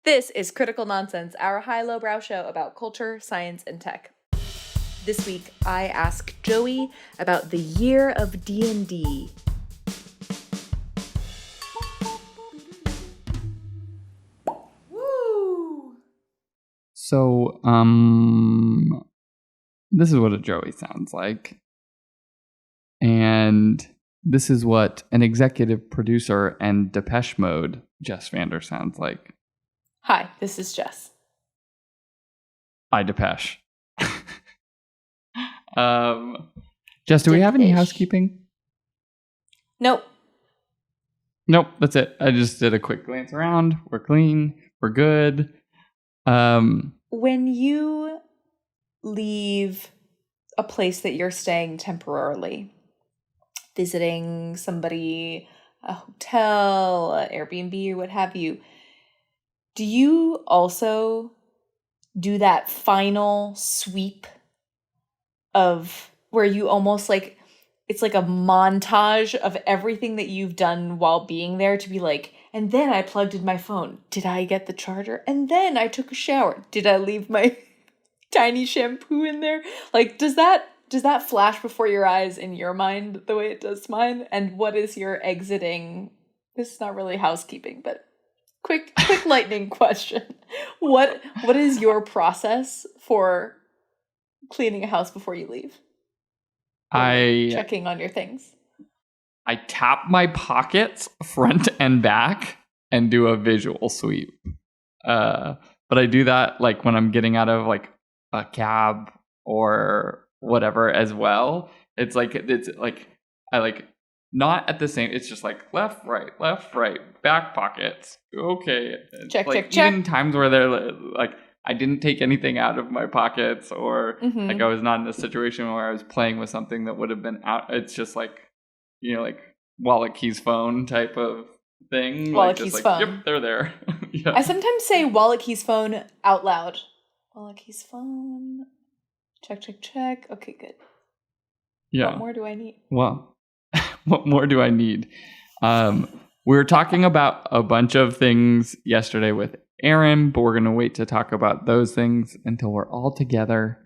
This is Critical Nonsense, our high-lowbrow show about culture, science, and tech. This week, I ask Joey about the year of D&D. Woo! So, this is what a Joey sounds like. And this is what an executive producer and Depeche Mode Jess Vander sounds like. Hi, this is Jess. I Depeche. Jess, do we have any housekeeping? Nope. Nope, that's it. I just did a quick glance around. We're clean. We're good. When you leave a place that you're staying temporarily, visiting somebody, a hotel, an Airbnb, or what have you, do you also do that final sweep of where you almost like, it's like a montage of everything that you've done while being there to be like, and then I plugged in my phone. Did I get the charger? And then I took a shower. Did I leave my tiny shampoo in there? Like, does that flash before your eyes in your mind the way it does mine? And what is your exiting? This is not really housekeeping, but quick lightning question. What is your process for cleaning a house before you leave? Checking on your things. I tap my pockets front and back and do a visual sweep. But I do that like when I'm getting out of like a cab or whatever as well. It's like I like not at the same. It's just like left, right, back pockets. Okay, Check, like, check. Even times where they're like I didn't take anything out of my pockets, or like I was not in a situation where I was playing with something that would have been out. It's just like, you know, like wallet, keys, phone type of thing. Wallet, like, keys, just phone. Like, yep, they're there. Yeah. I sometimes say wallet, keys, phone out loud. Wallet, keys, phone. Check. Okay, good. Yeah. What more do I need? Well, what more do I need? We were talking about a bunch of things yesterday with Aaron, but we're going to wait to talk about those things until we're all together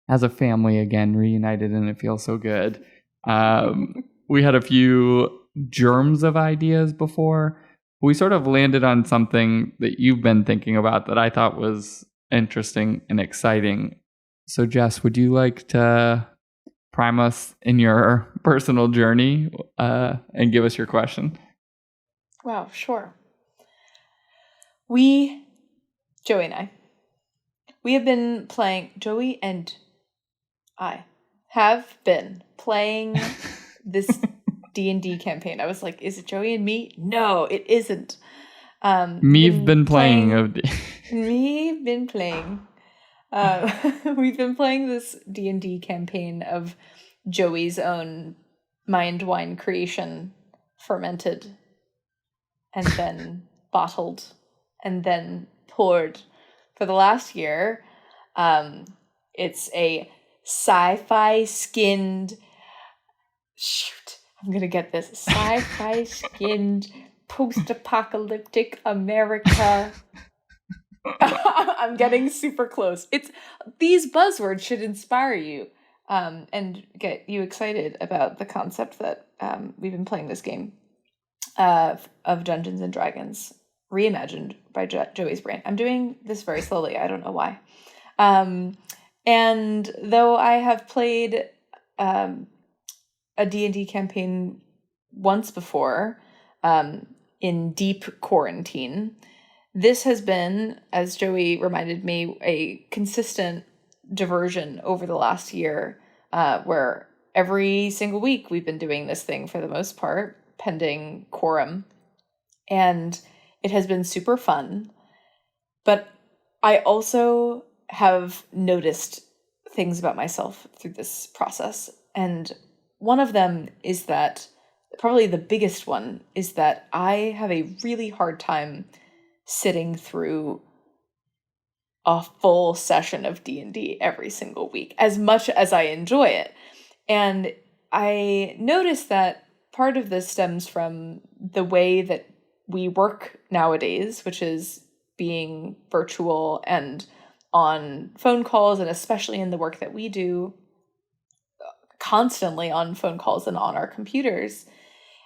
as a family again, reunited, and it feels so good. We had a few germs of ideas before. We sort of landed on something that you've been thinking about that I thought was interesting and exciting. So, Jess, would you like to prime us in your personal journey and give us your question? Wow, sure. Joey and I, Joey and I have been playing this D&D campaign. I was like, is it Joey and me? No, it isn't. We've been playing. We've been playing this D&D campaign of Joey's own mind wine creation, fermented and then bottled and then poured for the last year. It's a sci-fi skinned post-apocalyptic America. I'm getting super close. These buzzwords should inspire you and get you excited about the concept that we've been playing this game of Dungeons and Dragons, reimagined by Joey's brain. I'm doing this very slowly. I don't know why. And though I have played a D&D campaign once before in deep quarantine, this has been, as Joey reminded me, a consistent diversion over the last year where every single week we've been doing this thing for the most part, pending quorum. And it has been super fun. But I also have noticed things about myself through this process. And one of them is that, probably the biggest one, is that I have a really hard time sitting through a full session of D&D every single week, as much as I enjoy it. And I noticed that part of this stems from the way that we work nowadays, which is being virtual and on phone calls, and especially in the work that we do, constantly on phone calls and on our computers.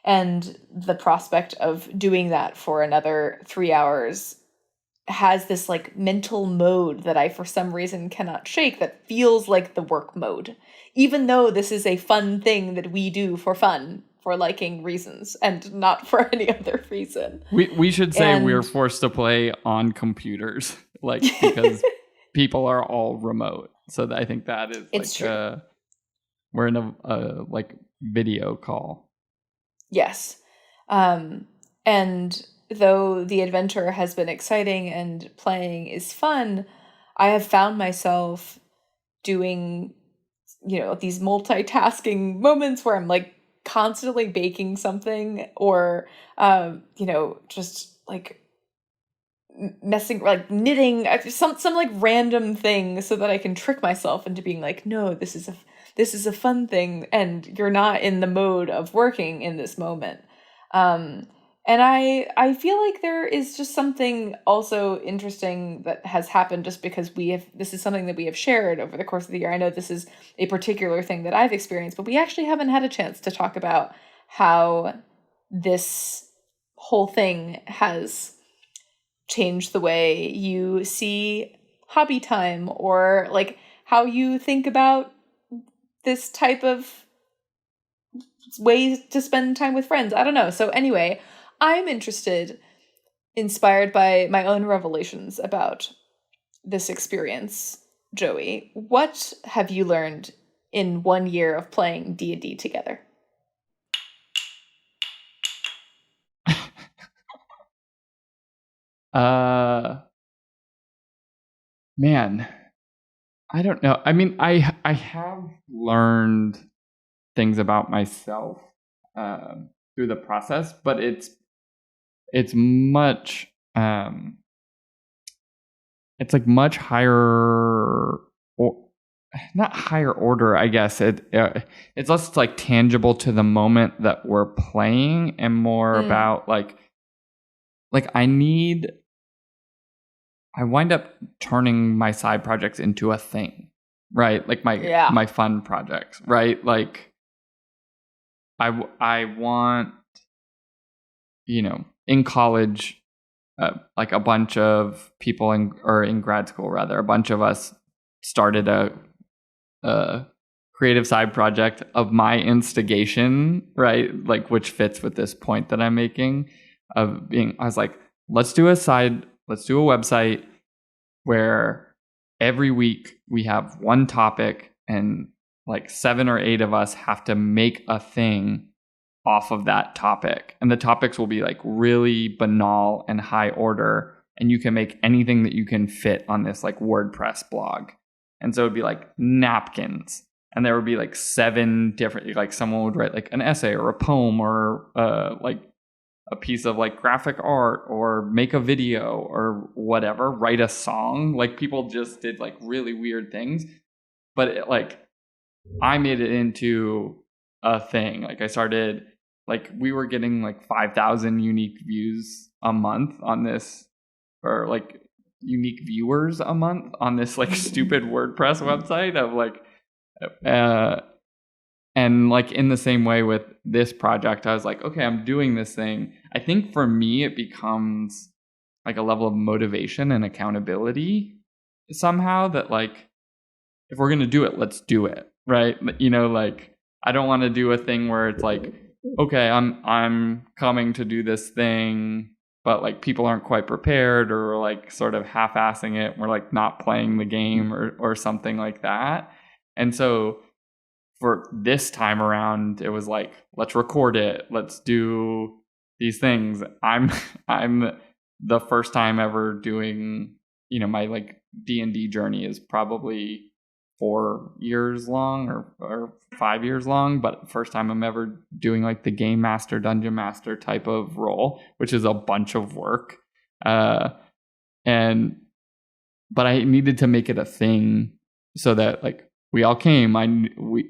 And the prospect of doing that for another 3 hours has this like mental mode that I, for some reason, cannot shake, that feels like the work mode, even though this is a fun thing that we do for fun, for liking reasons, and not for any other reason. We should say we're forced to play on computers, like, because people are all remote. So I think that is it's true. We're in a like video call. Yes. And though the adventure has been exciting and playing is fun, I have found myself doing, these multitasking moments where I'm like constantly baking something, or, just like messing, like knitting some like random thing, so that I can trick myself into being like, no, this is a fun thing, and you're not in the mode of working in this moment. And I feel like there is just something also interesting that has happened, just because this is something that we have shared over the course of the year. I know this is a particular thing that I've experienced, but we actually haven't had a chance to talk about how this whole thing has changed the way you see hobby time, or like how you think about this type of ways to spend time with friends. I don't know. So anyway, I'm interested, inspired by my own revelations about this experience. Joey, what have you learned in 1 year of playing D&D together? Man, I don't know. I mean, I have learned things about myself through the process, but it's much it's like much higher, or not higher order, I guess. It's less like tangible to the moment that we're playing, and more about like I wind up turning my side projects into a thing, right? Like my fun projects, right? Like I want, in college, like a bunch of people in grad school, rather, a bunch of us started a creative side project of my instigation, right? Like, which fits with this point that I'm making of being, I was like, let's do a website where every week we have one topic, and like 7 or 8 of us have to make a thing off of that topic. And the topics will be like really banal and high order, and you can make anything that you can fit on this like WordPress blog. And so it'd be like napkins, and there would be like 7 different, like someone would write like an essay or a poem, or like a piece of like graphic art, or make a video, or whatever, write a song. Like, people just did like really weird things, but I made it into a thing. Like, I started, like, we were getting like 5,000 unique views a month on this, or like unique viewers a month on this like stupid WordPress website of like, and like in the same way with this project, I was like, okay, I'm doing this thing. I think for me, it becomes like a level of motivation and accountability somehow, that like, if we're going to do it, let's do it. Right. Like, I don't want to do a thing where it's like, okay, I'm coming to do this thing, but like people aren't quite prepared, or like sort of half-assing it. We're like not playing the game, or something like that. And so for this time around, it was like, let's record it. Let's do these things. I'm the first time ever doing, my like D&D journey is probably 4 years long, or 5 years long, but first time I'm ever doing like the game master, dungeon master type of role, which is a bunch of work. But I needed to make it a thing, so that like we all came.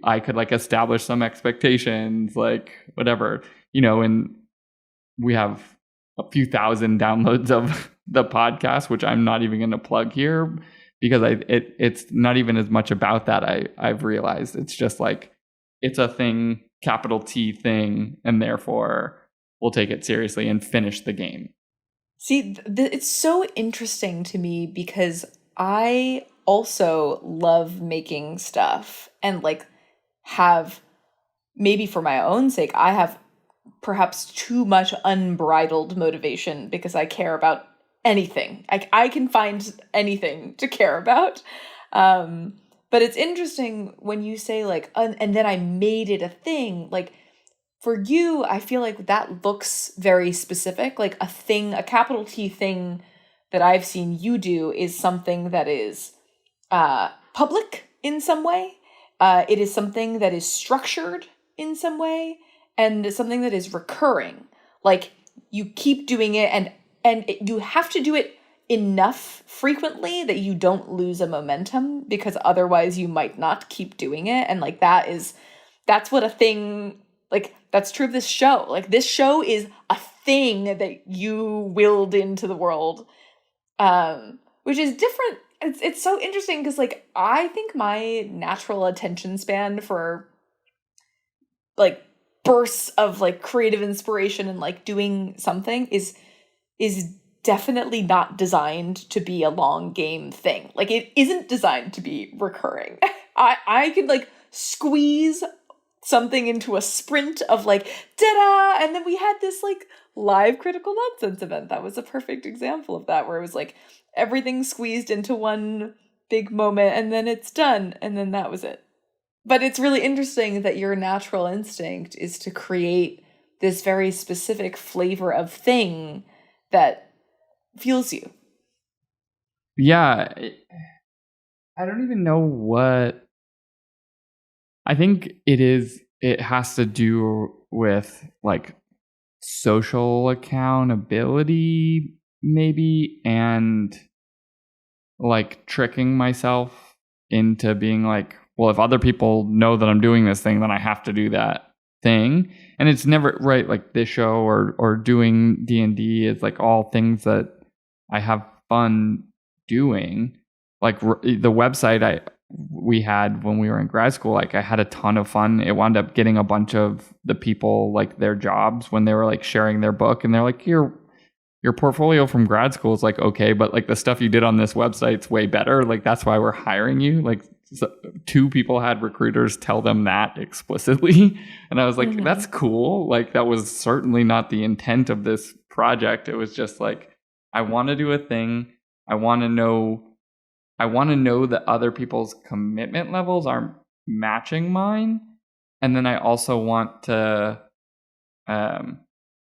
I could like establish some expectations, like whatever, and we have a few thousand downloads of the podcast, which I'm not even going to plug here because it's not even as much about that. I've realized it's just like, it's a thing, capital T thing, and therefore we'll take it seriously and finish the game. See, it's so interesting to me because I also love making stuff and like have, maybe for my own sake, I have perhaps too much unbridled motivation because I care about anything. I can find anything to care about. But it's interesting when you say like, and then I made it a thing. Like for you, I feel like that looks very specific. Like a thing, a capital T thing that I've seen you do is something that is public in some way. It is something that is structured in some way, and something that is recurring. Like you keep doing it, and you have to do it enough frequently that you don't lose a momentum, because otherwise you might not keep doing it. And like that's what a thing, like that's true of this show. Like this show is a thing that you willed into the world, which is different. It's so interesting because like I think my natural attention span for like bursts of like creative inspiration and like doing something is definitely not designed to be a long game thing. Like it isn't designed to be recurring. I could like squeeze something into a sprint of like ta-da, and then we had this like live critical nonsense event that was a perfect example of that, where it was like everything squeezed into one big moment and then it's done, and then that was it. But it's really interesting that your natural instinct is to create this very specific flavor of thing that fuels you. Yeah. I don't even know what. I think it has to do with like social accountability, maybe, and like tricking myself into being like, well, if other people know that I'm doing this thing, then I have to do that thing. And it's never right. Like this show or doing D&D is like all things that I have fun doing. Like the website we had when we were in grad school, like I had a ton of fun. It wound up getting a bunch of the people like their jobs when they were like sharing their book, and they're like, your portfolio from grad school is like okay, but like the stuff you did on this website's way better. Like that's why we're hiring you. Like so 2 people had recruiters tell them that explicitly, and I was like, that's cool. Like that was certainly not the intent of this project. It was just like, I want to do a thing. I want to know that other people's commitment levels aren't matching mine. And then I also want to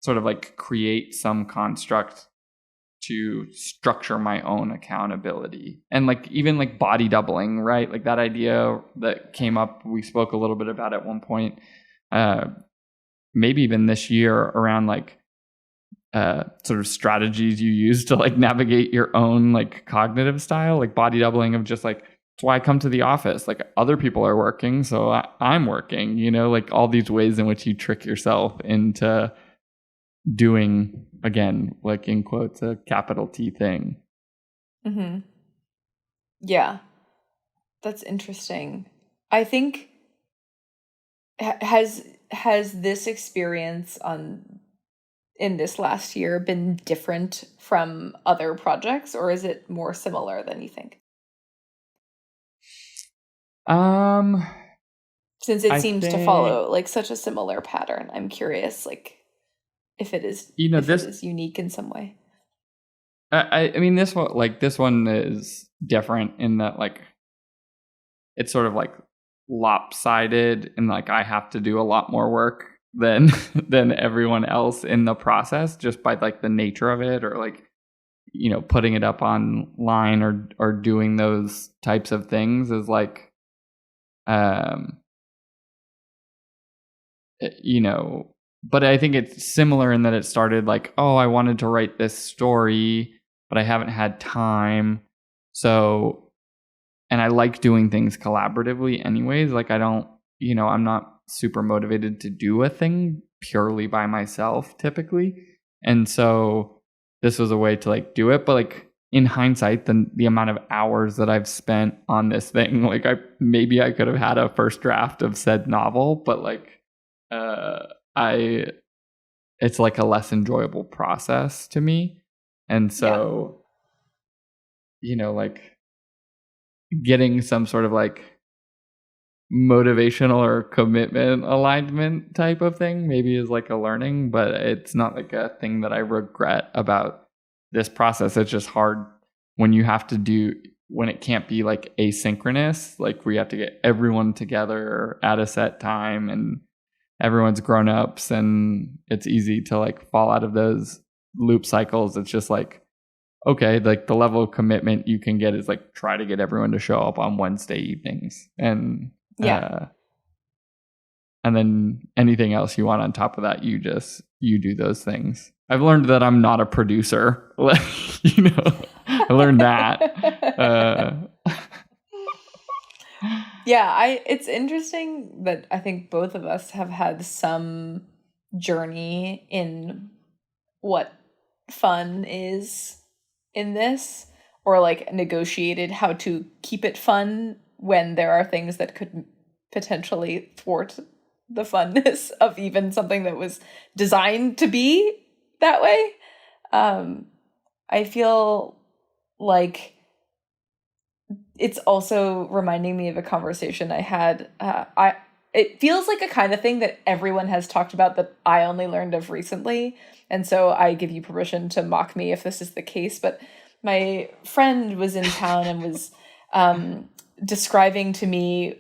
sort of like create some construct to structure my own accountability. And like even like body doubling, right? Like that idea that came up, we spoke a little bit about at one point, maybe even this year, around like sort of strategies you use to like navigate your own like cognitive style, like body doubling of just like, that's why I come to the office. Like other people are working, so I'm working, you know, like all these ways in which you trick yourself into doing, again, like in quotes, a capital T thing. Yeah, that's interesting. I think has this experience in this last year been different from other projects, or is it more similar than you think? Since it seems to follow like such a similar pattern, I'm curious, like if it is, you know, if it is unique in some way. I mean, this one is different in that like it's sort of like lopsided, and like I have to do a lot more work than everyone else in the process, just by like the nature of it, or like, you know, putting it up online or doing those types of things is like, you know, but I think it's similar in that it started like, oh, I wanted to write this story, but I haven't had time. So, and I like doing things collaboratively anyways. Like I don't, you know, I'm not super motivated to do a thing purely by myself typically. And so this was a way to like do it. But like in hindsight, the amount of hours that I've spent on this thing, like I could have had a first draft of said novel, but like it's like a less enjoyable process to me. And so, like getting some sort of like motivational or commitment alignment type of thing maybe is like a learning, but it's not like a thing that I regret about this process. It's just hard when it can't be like asynchronous, like where you have to get everyone together at a set time and everyone's grown-ups, and it's easy to like fall out of those loop cycles. It's just like, okay, like the level of commitment you can get is like try to get everyone to show up on Wednesday evenings, and and then anything else you want on top of that, you do those things. I've learned that I'm not a producer. I learned that. It's interesting that I think both of us have had some journey in what fun is in this, or like negotiated how to keep it fun when there are things that could potentially thwart the funness of even something that was designed to be that way. I feel like it's also reminding me of a conversation I had. It feels like a kind of thing that everyone has talked about that I only learned of recently. And so I give you permission to mock me if this is the case. But my friend was in town and was describing to me,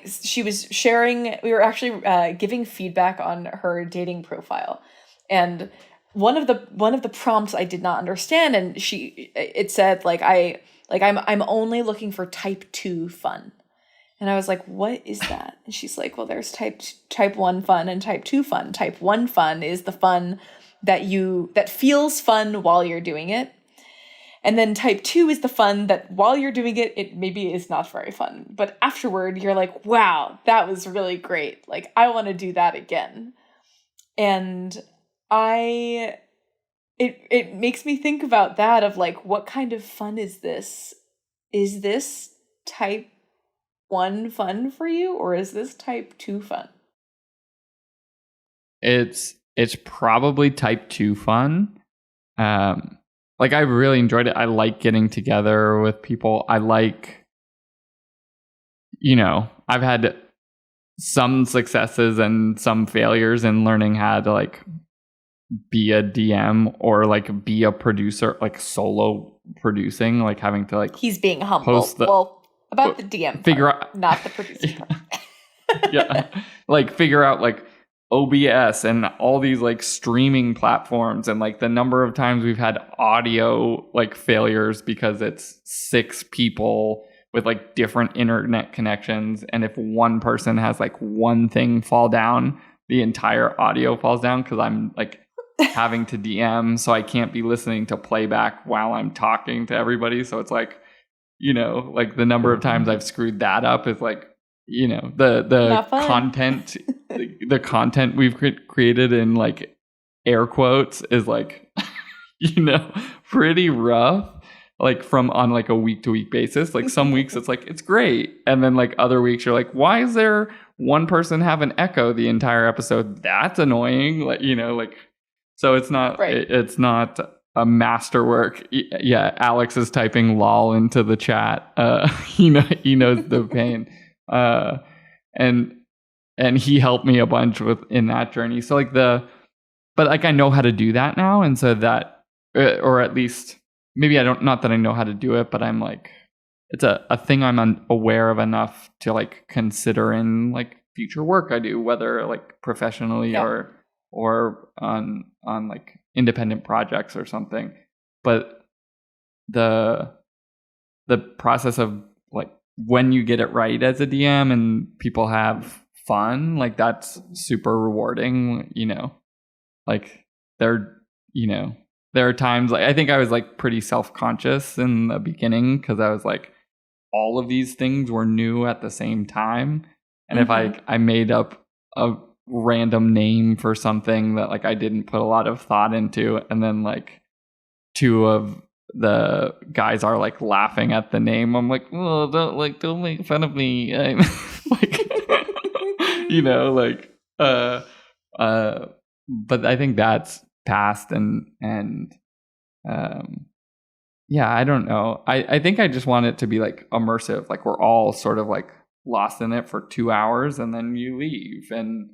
she was sharing, we were actually giving feedback on her dating profile. And one of the prompts I did not understand, and it said I'm only looking for type 2 fun. And I was like, what is that? And she's like, well, there's type 1 fun and type 2 fun. Type 1 fun is the fun that feels fun while you're doing it. And then type 2 is the fun that while you're doing it, it maybe is not very fun. But afterward, you're like, wow, that was really great. Like, I want to do that again. And it makes me think about that, of like, what kind of fun is this? Is this type 1 fun for you, or is this type 2 fun? It's probably type 2 fun. Like I really enjoyed it. I like getting together with people. I like, I've had some successes and some failures in learning how to like be a DM or like be a producer, like solo producing, like having to like he's being humble. About the DM figure part, out, not the producer part. Yeah, like figure out like OBS and all these like streaming platforms, and like the number of times we've had audio like failures because it's 6 people with like different internet connections, and if one person has like one thing fall down, the entire audio falls down because I'm like having to DM, so I can't be listening to playback while I'm talking to everybody. So it's like, like the number of times I've screwed that up is like, the content the content we've created in like air quotes is like pretty rough, like on like a week to week basis. Like some weeks it's like it's great, and then like other weeks you're like, why is there one person have an echo the entire episode? That's annoying. Like so it's not it's not a masterwork. Yeah, Alex is typing lol into the chat. He knows the pain. And he helped me a bunch in that journey. So like but like I know how to do that now, and so that, or at least maybe not that I know how to do it, but I'm like, it's a thing I'm aware of enough to like consider in like future work I do, whether like professionally or on like independent projects or something. But the process of like when you get it right as a DM and people have fun, like that's super rewarding, like there are times like I think I was like pretty self-conscious in the beginning because I was like, all of these things were new at the same time, and if I made up a random name for something that like I didn't put a lot of thought into, and then like two of the guys are like laughing at the name. I'm like, oh, don't make fun of me. I'm like, you know, like, but I think that's past, and yeah, I don't know. I think I just want it to be like immersive, like we're all sort of like lost in it for 2 hours and then you leave. And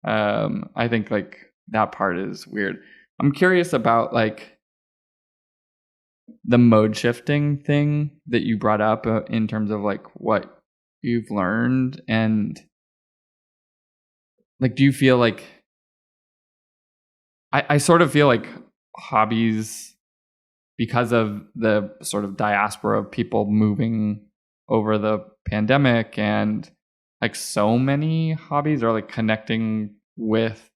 I think like that part is weird. I'm curious about like the mode shifting thing that you brought up in terms of like what you've learned, and like do you feel like I sort of feel like hobbies, because of the sort of diaspora of people moving over the pandemic, and like so many hobbies are like connecting with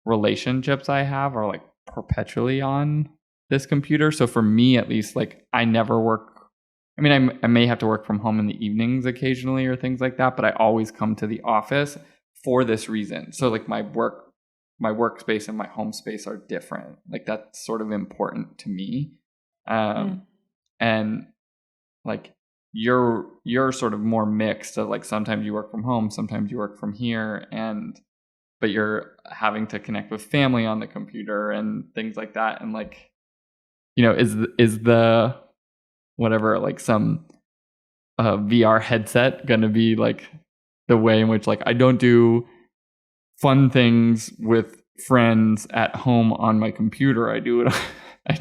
relationships I have are like perpetually on this computer. So for me, at least, like I never work. I mean, I may have to work from home in the evenings occasionally or things like that, but I always come to the office for this reason. So like my workspace and my home space are different. Like that's sort of important to me. And like you're sort of more mixed of like sometimes you work from home, sometimes you work from here, but you're having to connect with family on the computer and things like that. And like, you know, is the whatever, like some VR headset gonna be like the way in which like I don't do fun things with friends at home on my computer. I do it in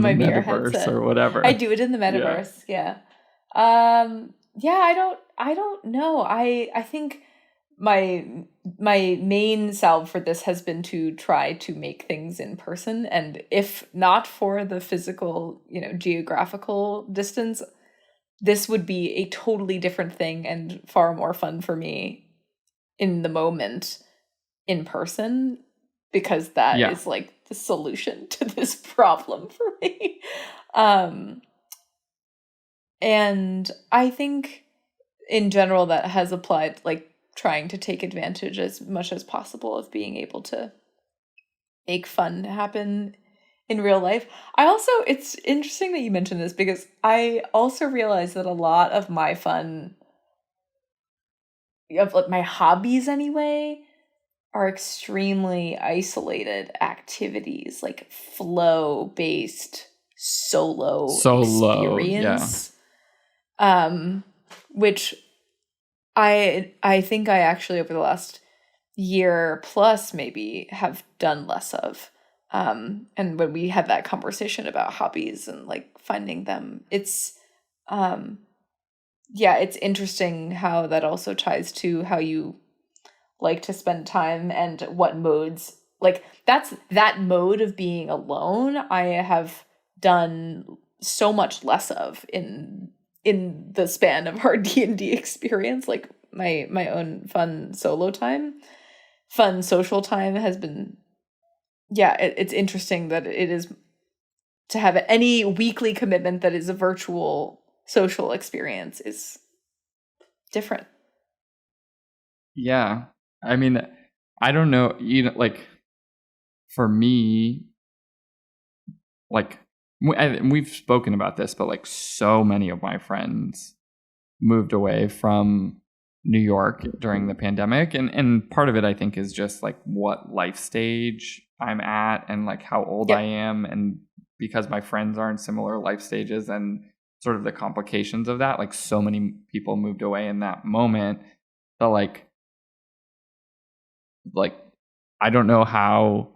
the metaverse or whatever. I do it in the metaverse. Yeah. I don't know. I think my main salve for this has been to try to make things in person, and if not for the physical, you know, geographical distance, this would be a totally different thing and far more fun for me in the moment in person, because that is like the solution to this problem for me. And I think in general that has applied, like trying to take advantage as much as possible of being able to make fun happen in real life. It's interesting that you mentioned this, because I also realized that a lot of my fun, of like my hobbies anyway, are extremely isolated activities, like flow-based solo experience. Which I think I actually over the last year plus maybe have done less of. And when we had that conversation about hobbies and like finding them, it's it's interesting how that also ties to how you like to spend time and what modes, like that mode of being alone I have done so much less of in the span of our D&D experience. Like my own fun social time has been, it's interesting that it is to have any weekly commitment that is a virtual social experience is different. Yeah. I mean, I don't know, you know, like for me, like we've spoken about this, but like so many of my friends moved away from New York during the pandemic. And part of it, I think, is just like what life stage I'm at and like how old I am. And because my friends are in similar life stages and sort of the complications of that, like so many people moved away in that moment that like I don't know how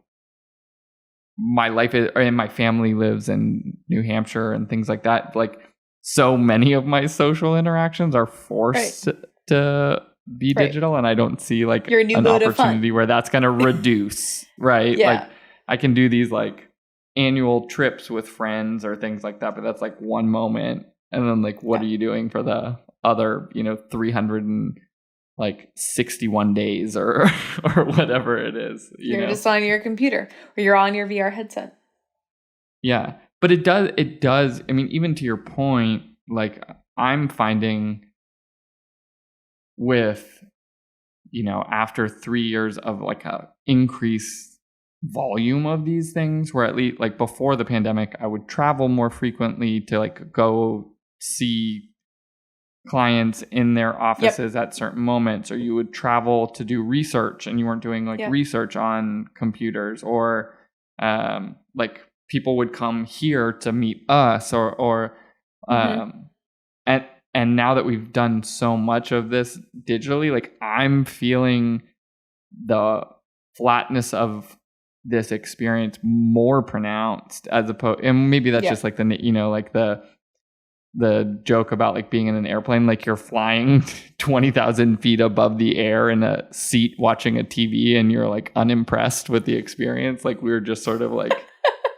my life is, and my family lives in New Hampshire and things like that. Like so many of my social interactions are forced to be digital, and I don't see like an opportunity where that's going to reduce, right? Yeah. Like I can do these like annual trips with friends or things like that, but that's like one moment. And then like, what are you doing for the other, 361 days or whatever it is? You're just on your computer or you're on your VR headset. Yeah. But it does. I mean, even to your point, like I'm finding with after 3 years of like a increased volume of these things, where at least like before the pandemic, I would travel more frequently to like go see clients in their offices at certain moments, or you would travel to do research and you weren't doing like research on computers, or like people would come here to meet us, or and now that we've done so much of this digitally, like I'm feeling the flatness of this experience more pronounced, as opposed, and maybe that's just like the joke about like being in an airplane, like you're flying 20,000 feet above the air in a seat watching a TV and you're like unimpressed with the experience. Like we were just sort of like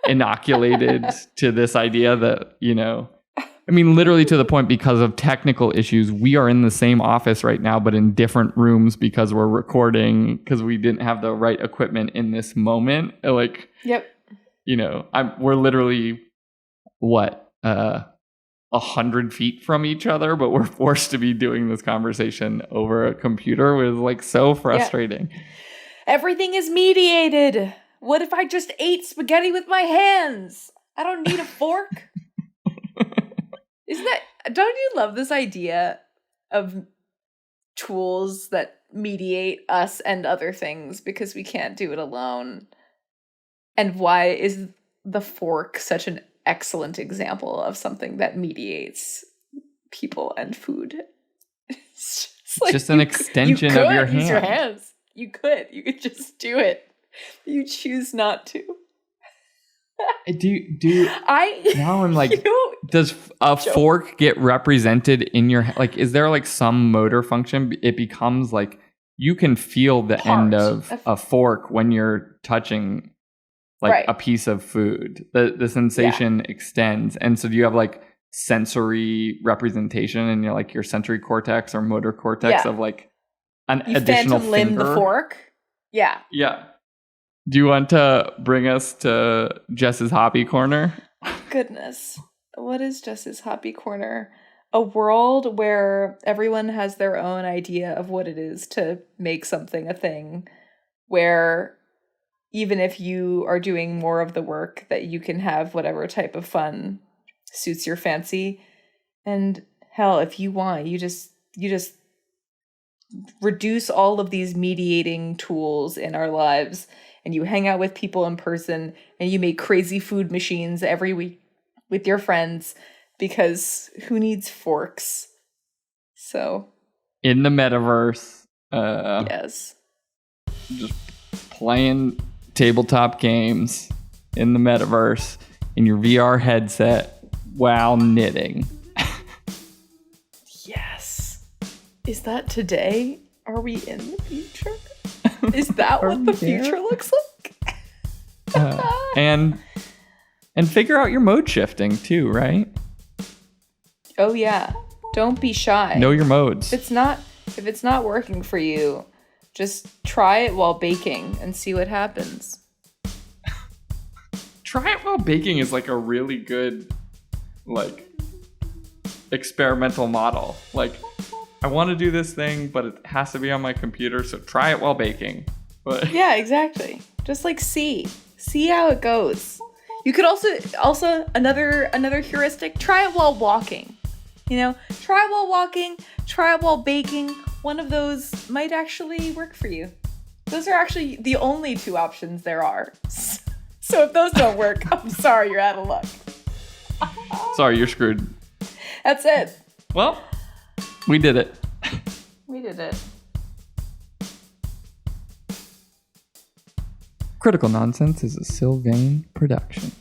inoculated to this idea that, I mean, literally to the point, because of technical issues, we are in the same office right now, but in different rooms because we're recording, because we didn't have the right equipment in this moment. Like, we're literally 100 feet from each other, but we're forced to be doing this conversation over a computer. Was like so frustrating. Yeah. Everything is mediated. What if I just ate spaghetti with my hands? I don't need a fork. Don't you love this idea of tools that mediate us and other things because we can't do it alone? And why is the fork such an excellent example of something that mediates people and food? It's just an extension of your hand. Use your hands. You could just do it. You choose not to. Now I'm like, does a fork get represented in your, like, is there like some motor function? It becomes like you can feel the end of a fork when you're touching like a piece of food. The sensation extends. And so do you have like sensory representation in your sensory cortex or motor cortex of like an additional phantom limb finger? The fork? Yeah. Yeah. Do you want to bring us to Jess's Hobby Corner? Goodness. What is Jess's Hobby Corner? A world where everyone has their own idea of what it is to make something a thing, where even if you are doing more of the work, that you can have whatever type of fun suits your fancy. And hell, if you want, you just reduce all of these mediating tools in our lives, and you hang out with people in person, and you make crazy food machines every week with your friends, because who needs forks? So in the metaverse, yes, just playing tabletop games in the metaverse in your VR headset while knitting. Yes. Is that today? Are we in the future? Is that what the future looks like? And figure out your mode shifting too, right? Oh yeah. Don't be shy. Know your modes. If it's not working for you, just try it while baking and see what happens. Try it while baking is like a really good experimental model. Like, I want to do this thing, but it has to be on my computer, so try it while baking. But yeah, exactly. Just see how it goes. You could also another heuristic, try it while walking. Try it while walking, try it while baking. One of those might actually work for you. Those are actually the only two options there are. So if those don't work, I'm sorry, you're out of luck. Sorry, you're screwed. That's it. Well, we did it. We did it. Critical Nonsense is a Sylvain production.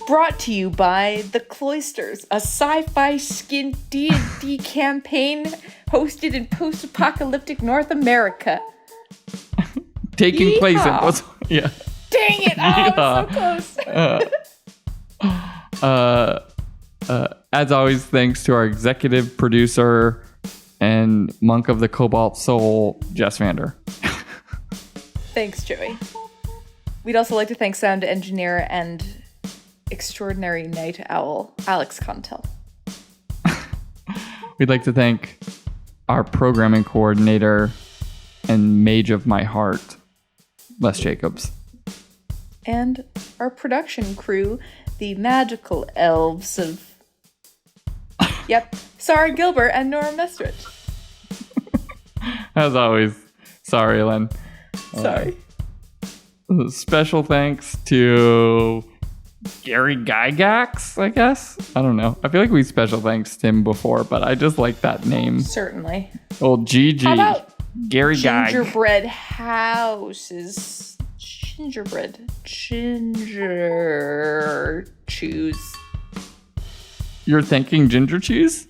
Brought to you by The Cloisters, a sci-fi skin D&D campaign hosted in post-apocalyptic North America. Taking place in... Yeah. Dang it! Oh, so close. As always, thanks to our executive producer and monk of the Cobalt Soul, Jess Vander. Thanks, Joey. We'd also like to thank sound engineer and extraordinary night owl, Alex Contel. We'd like to thank our programming coordinator, and mage of my heart, Les Jacobs. And our production crew, the magical elves of... Yep, Sarah Gilbert and Nora Mestrich. As always, sorry, Len. Sorry. Special thanks to Gary Gygax, I guess. I don't know. I feel like we special thanks him before, but I just like that name. Certainly. Old GG. How about Gary Gyg. Gingerbread houses? Ginger choose. You're thinking ginger cheese?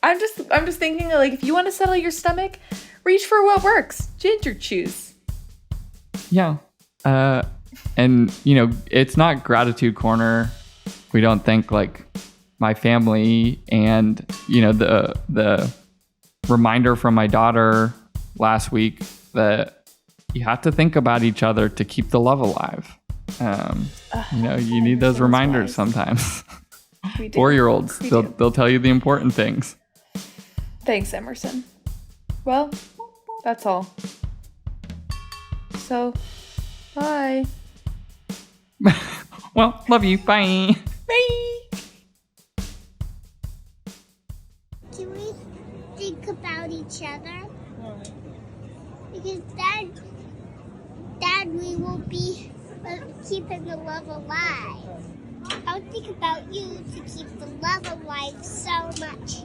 I'm just thinking, like, if you want to settle your stomach, reach for what works. Ginger choose. Yeah. And, you know, it's not gratitude corner. We don't thank, like, my family. And, you know, the reminder from my daughter last week that you have to think about each other to keep the love alive. You know, you need those reminders sometimes. 4-year-olds, they'll tell you the important things. Thanks, Emerson. Well, that's all. So, bye. Well, love you. Bye. Bye. Can we think about each other? Because Dad, we will be keeping the love alive. I'll think about you to keep the love alive so much.